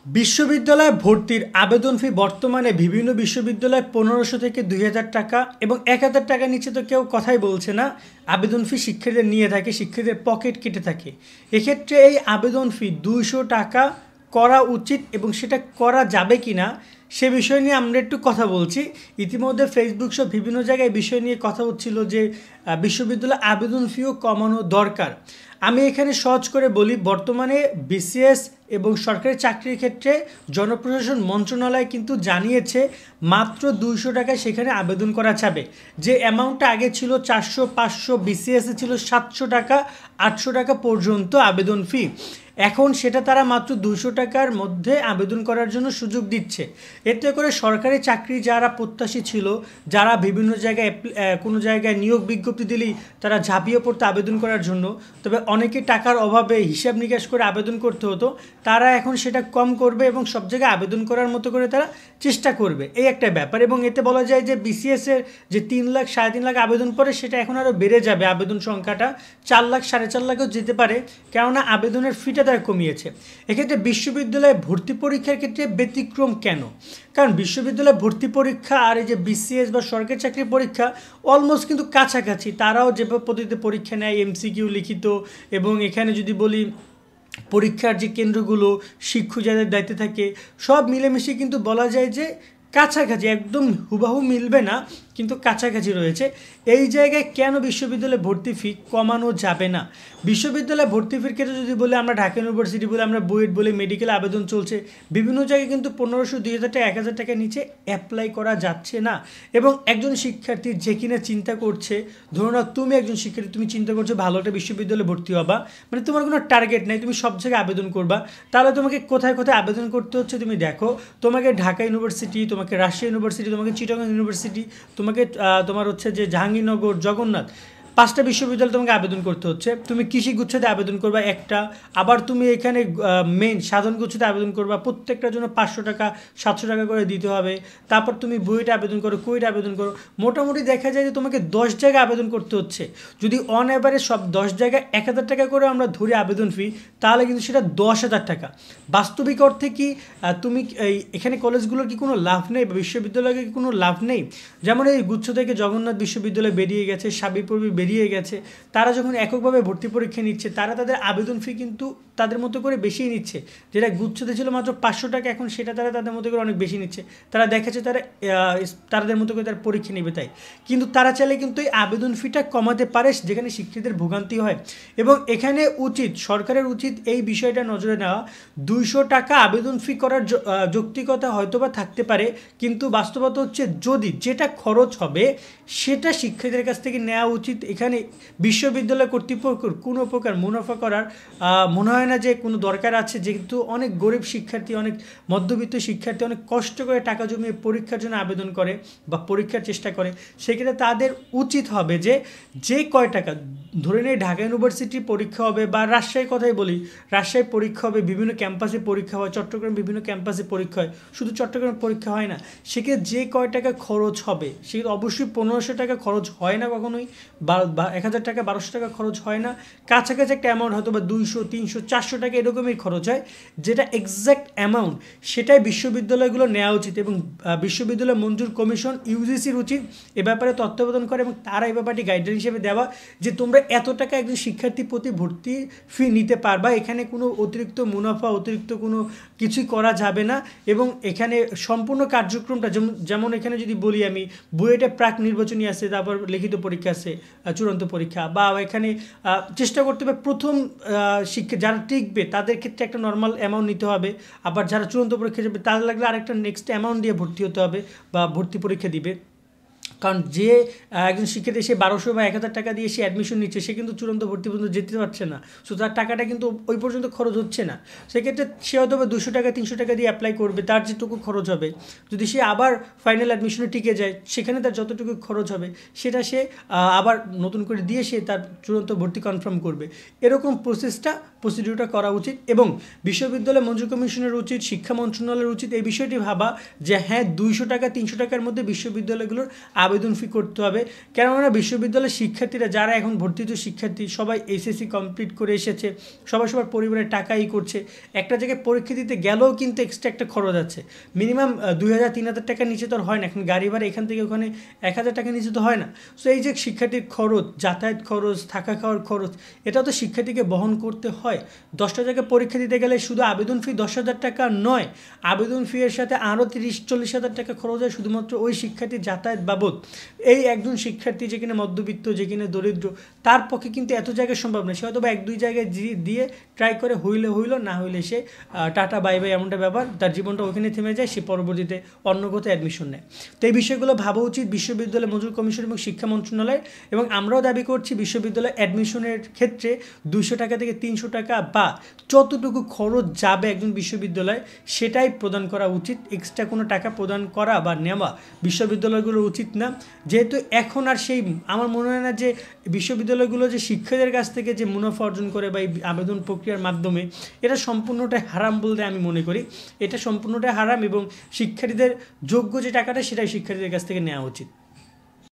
বিশ্ববিদ্যালয়ে ভর্তির আবেদন ফি বর্তমানে বিভিন্ন বিশ্ববিদ্যালয়ে 1500 থেকে 2000 টাকা এবং 1000 টাকা নিচে তো কেউ কথাই বলছে না। আবেদন ফি শিক্ষার্থীদের নিয়ে থাকে, শিক্ষার্থীদের পকেট কেটে থাকে। এক্ষেত্রে এই আবেদন ফি 200 টাকা করা উচিত এবং সেটা করা যাবে কি না সে বিষয় নিয়ে আমরা একটু কথা বলছি। ইতিমধ্যে ফেসবুক সব বিভিন্ন জায়গায় বিষয় নিয়ে কথা হচ্ছিল যে বিশ্ববিদ্যালয় আবেদন ফিও কমানো দরকার। আমি এখানে সহজ করে বলি, বর্তমানে বিসিএস এবং সরকারি চাকরির ক্ষেত্রে জনপ্রশাসন মন্ত্রণালয় কিন্তু জানিয়েছে মাত্র 200 টাকায় সেখানে আবেদন করা যাবে। যে অ্যামাউন্টটা আগে ছিল 400 500, বিসিএসে ছিল 700 টাকা 800 টাকা পর্যন্ত আবেদন ফি, এখন সেটা তারা মাত্র 200 টাকার মধ্যে আবেদন করার জন্য সুযোগ দিচ্ছে। এতে করে সরকারি চাকরি যারা প্রত্যাশী ছিল, যারা বিভিন্ন জায়গায় কোনো জায়গায় নিয়োগ বিজ্ঞপ্তি দিলেই তারা ঝাঁপিয়ে পড়তে আবেদন করার জন্য, তবে অনেকে টাকার অভাবে হিসাব নিকাশ করে আবেদন করতে হতো, তারা এখন সেটা কম করবে এবং সব জায়গায় আবেদন করার মতো করে তারা চেষ্টা করবে, এই একটা ব্যাপার। এবং এতে বলা যায় যে বিসিএসের যে 3 লাখ 3.5 লাখ আবেদন পড়ে সেটা এখন আরও বেড়ে যাবে, আবেদন সংখ্যাটা 4 লাখ 4.5 লাখও যেতে পারে, কেননা আবেদনের ফিটা তারা কমিয়েছে। এক্ষেত্রে বিশ্ববিদ্যালয়ে ভর্তি পরীক্ষার ক্ষেত্রে ব্যতিক্রম কেন? কারণ বিশ্ববিদ্যালয়ে ভর্তি পরীক্ষা আর এই যে বিসিএস বা সরকারি চাকরির পরীক্ষা অলমোস্ট কিন্তু কাছাকাছি। তারাও যেভাবে পদ্ধতিতে পরীক্ষা নেয়, এমসিকিউ লিখিত, এবং এখানে যদি বলি পরীক্ষার যে কেন্দ্রগুলো, শিক্ষক যাদের দায়িত্বে থাকে, সব মিলেমিশে কিন্তু বলা যায় যে কাছাকাছি, একদম হুবাহু মিলবে না কিন্তু কাছাকাছি রয়েছে। এই জায়গায় কেন বিশ্ববিদ্যালয়ে ভর্তি ফি কমানো যাবে না? বিশ্ববিদ্যালয়ে ভর্তি ফির ক্ষেত্রে যদি বলে, আমরা ঢাকা ইউনিভার্সিটি বলে, আমরা বুয়েট বলে, মেডিকেল আবেদন চলছে, বিভিন্ন জায়গায় কিন্তু 1500 2000 টাকা 1000 টাকার নিচে অ্যাপ্লাই করা যাচ্ছে না। এবং একজন শিক্ষার্থী যে কিনা চিন্তা করছে, ধরো না তুমি একজন শিক্ষার্থী, তুমি চিন্তা করছো ভালো একটা বিশ্ববিদ্যালয়ে ভর্তি হবা, মানে তোমার কোনো টার্গেট নেই, তুমি সব জায়গায় আবেদন করবা, তাহলে তোমাকে কোথায় কোথায় আবেদন করতে হচ্ছে তুমি দেখো। তোমাকে ঢাকা ইউনিভার্সিটি, তোমাকে রাজশাহী ইউনিভার্সিটি, তোমাকে চিটাগং ইউনিভার্সিটি, তোমাকে তোমার হচ্ছে যে জাহাঙ্গীরনগর, জগন্নাথ, 5টা বিশ্ববিদ্যালয়ে তোমাকে আবেদন করতে হচ্ছে। তুমি কৃষি গুচ্ছতে আবেদন করবা একটা, আবার তুমি এখানে মেইন সাধারণ গুচ্ছতে আবেদন করবা, প্রত্যেকটার জন্য 500 টাকা 700 টাকা করে দিতে হবে। তারপর তুমি বুয়েটে আবেদন করো, কুয়েটে আবেদন করো, মোটামুটি দেখা যায় যে তোমাকে 10 জায়গায় আবেদন করতে হচ্ছে। যদি অন অ্যাভারেজ সব 10 জায়গায় 1000 টাকা করে আমরা ধরি আবেদন ফি, তাহলে কিন্তু সেটা 10,000 টাকা। বাস্তবিক অর্থে কি তুমি এখানে কলেজগুলোর কি কোনো লাভ নেই বা বিশ্ববিদ্যালয়ের কি কোনো লাভ নেই? যেমন এই গুচ্ছ থেকে জগন্নাথ বিশ্ববিদ্যালয় বেরিয়ে গেছে, সাবিপ্রবি বেরিয়ে গেছে, তারা যখন এককভাবে ভর্তি পরীক্ষা নিচ্ছে, তারা তাদের আবেদন ফি কিন্তু তাদের মতো করে বেশিই নিচ্ছে। যেটা গুচ্ছতে ছিল মাত্র 500 টাকা, এখন সেটা তারা তাদের মতো করে অনেক বেশি নিচ্ছে। তারা দেখেছে তারা তাদের মতো করে তার পরীক্ষা নেবে, তাই কিন্তু তারা চাইলে কিন্তু এই আবেদন ফিটা কমাতে পারে, যেখানে শিক্ষার্থীদের ভোগান্তি হয়। এবং এখানে উচিত, সরকারের উচিত এই বিষয়টা নজরে নেওয়া। 200 টাকা আবেদন ফি করার যৌক্তিকতা হয়তোবা থাকতে পারে, কিন্তু বাস্তবতা হচ্ছে যদি যেটা খরচ হবে সেটা শিক্ষার্থীদের কাছ থেকে নেওয়া উচিত। এখানে বিশ্ববিদ্যালয় কর্তৃপক্ষের কোনো প্রকার মুনাফা করার মনে হয় না যে কোনো দরকার আছে, যেহেতু অনেক গরিব শিক্ষার্থী, অনেক মধ্যবিত্ত শিক্ষার্থী অনেক কষ্ট করে টাকা জমিয়ে পরীক্ষার জন্য আবেদন করে বা পরীক্ষার চেষ্টা করে। সেক্ষেত্রে তাদের উচিত হবে যে কয় টাকা, ধরে নেই ঢাকা ইউনিভার্সিটির পরীক্ষা হবে, বা রাজশাহীর কথাই বলি, রাজশাহী পরীক্ষা হবে, বিভিন্ন ক্যাম্পাসে পরীক্ষা হয়, চট্টগ্রাম বিভিন্ন ক্যাম্পাসে পরীক্ষা হয়, শুধু চট্টগ্রামে পরীক্ষা হয় না, সেক্ষেত্রে যে কয় টাকা খরচ হবে সেক্ষেত্রে অবশ্যই 1500 টাকা খরচ হয় না কখনোই, বা 1000 টাকা 1200 টাকা খরচ হয় না, কাছাকাছি একটা অ্যামাউন্ট হয়তো বা 200 300 400 টাকা এরকমই খরচ হয়। যেটা এক্স্যাক্ট অ্যামাউন্ট সেটাই বিশ্ববিদ্যালয়গুলো নেওয়া উচিত, এবং বিশ্ববিদ্যালয় মঞ্জুর কমিশন ইউজিসির উচিত এ ব্যাপারে তত্ত্বাবধান করে, এবং তারা এই ব্যাপারটি গাইডলাইন হিসেবে দেওয়া যে তোমরা এত টাকা একজন শিক্ষার্থী প্রতি ভর্তি ফি নিতে পারবা, এখানে কোনো অতিরিক্ত মুনাফা, অতিরিক্ত কোনো কিছুই করা যাবে না। এবং এখানে সম্পূর্ণ কার্যক্রমটা যেমন এখানে যদি বলি আমি, বুয়েটে প্রাক নির্বাচনী আছে, তারপর লিখিত পরীক্ষা আছে, চূড়ান্ত পরীক্ষা, বা এখানে চেষ্টা করতে হবে প্রথম শিক্ষা যারা টিকবে তাদের ক্ষেত্রে একটা নর্মাল অ্যামাউন্ট নিতে হবে, আবার যারা চূড়ান্ত পরীক্ষা যাবে তাদের লাগলে আরেকটা নেক্সট অ্যামাউন্ট দিয়ে ভর্তি হতে হবে বা ভর্তি পরীক্ষা দিবে। কারণ যে একজন শিক্ষার্থী সে 1200 বা 1000 টাকা দিয়ে সে অ্যাডমিশন নিচ্ছে, সে কিন্তু চূড়ান্ত ভর্তি পর্যন্ত যেতে পারছে না, সো তার টাকাটা কিন্তু ওই পর্যন্ত খরচ হচ্ছে না। সেক্ষেত্রে সে হয়তো বা 200 টাকা 300 টাকা দিয়ে অ্যাপ্লাই করবে, তার যেটুকু খরচ হবে, যদি সে আবার ফাইনাল অ্যাডমিশনে টিকে যায় সেখানে তার যতটুকু খরচ হবে সেটা সে আবার নতুন করে দিয়ে সে তার চূড়ান্ত ভর্তি কনফার্ম করবে। এরকম প্রসেসটা প্রসিডিউরটা করা উচিত এবং বিশ্ববিদ্যালয় মঞ্জুর কমিশনের উচিত, শিক্ষা মন্ত্রণালয়ের উচিত এই বিষয়টি ভাবা যে হ্যাঁ 200 টাকা 300 টাকার মধ্যে বিশ্ববিদ্যালয়গুলোর আবেদন ফি করতে হবে। কেননা বিশ্ববিদ্যালয়ের শিক্ষার্থীরা যারা এখন ভর্তিত শিক্ষার্থী সবাই এসএসসি কমপ্লিট করে এসেছে, সবাই সবার পরিবারের টাকাই করছে, একটা জায়গায় পরীক্ষা দিতে গেলেও কিন্তু এক্সট্রা একটা খরচ আছে, মিনিমাম 2000-3000 টাকার নিচে তো আর হয় না, এখন গাড়ি ভাড়া এখান থেকে ওখানে 1000 টাকার নিচে তো হয় না। সো এই যে শিক্ষার্থীর খরচ, যাতায়াত খরচ, থাকা খাওয়ার খরচ, এটা তো শিক্ষার্থীকে বহন করতে হয়। 10টা জায়গায় পরীক্ষা দিতে গেলে শুধু আবেদন ফি 10,000 টাকা নয়, আবেদন ফি এর সাথে আরও 30-40 হাজার টাকা খরচ হয় শুধুমাত্র ওই শিক্ষার্থীর যাতায়াত বাবদ। এই একজন শিক্ষার্থী যেখানে মধ্যবিত্ত, যেখানে দরিদ্র, তার পক্ষে কিন্তু এত জায়গায় সম্ভব নয়। সে হয়তো বা 1-2 জায়গায় দিয়ে ট্রাই করে, হইলো না হইলে সে টাটা বাই বাই এমনটা ব্যাপার, তার জীবনটা ওখানে থেমে যায়, সে পরবর্তীতে অন্য কোথাও অ্যাডমিশন নেয়। তো এই বিষয়গুলো ভাবা উচিত বিশ্ববিদ্যালয় মঞ্জুর কমিশন এবং শিক্ষা মন্ত্রণালয়। এবং আমরাও দাবি করছি বিশ্ববিদ্যালয় অ্যাডমিশনের ক্ষেত্রে 200 টাকা থেকে 300 টাকা বা যতটুকু খরচ যাবে একজন বিশ্ববিদ্যালয় সেটাই প্রদান করা উচিত। এক্সট্রা কোনো টাকা প্রদান করা বা নেওয়া বিশ্ববিদ্যালয়গুলোর উচিত না। যেহেতু এখন আর সেই আমার মনে হয় না যে বিশ্ববিদ্যালয়গুলো যে শিক্ষকদের কাছ থেকে যে মুনাফা অর্জন করে বা এই আবেদন প্রক্রিয়ার মাধ্যমে, এটা সম্পূর্ণটাই হারাম বলতে আমি মনে করি। এটা সম্পূর্ণটাই হারাম এবং শিক্ষার্থীদের যোগ্য যে টাকাটা সেটাই শিক্ষার্থীদের কাছ থেকে নেওয়া উচিত।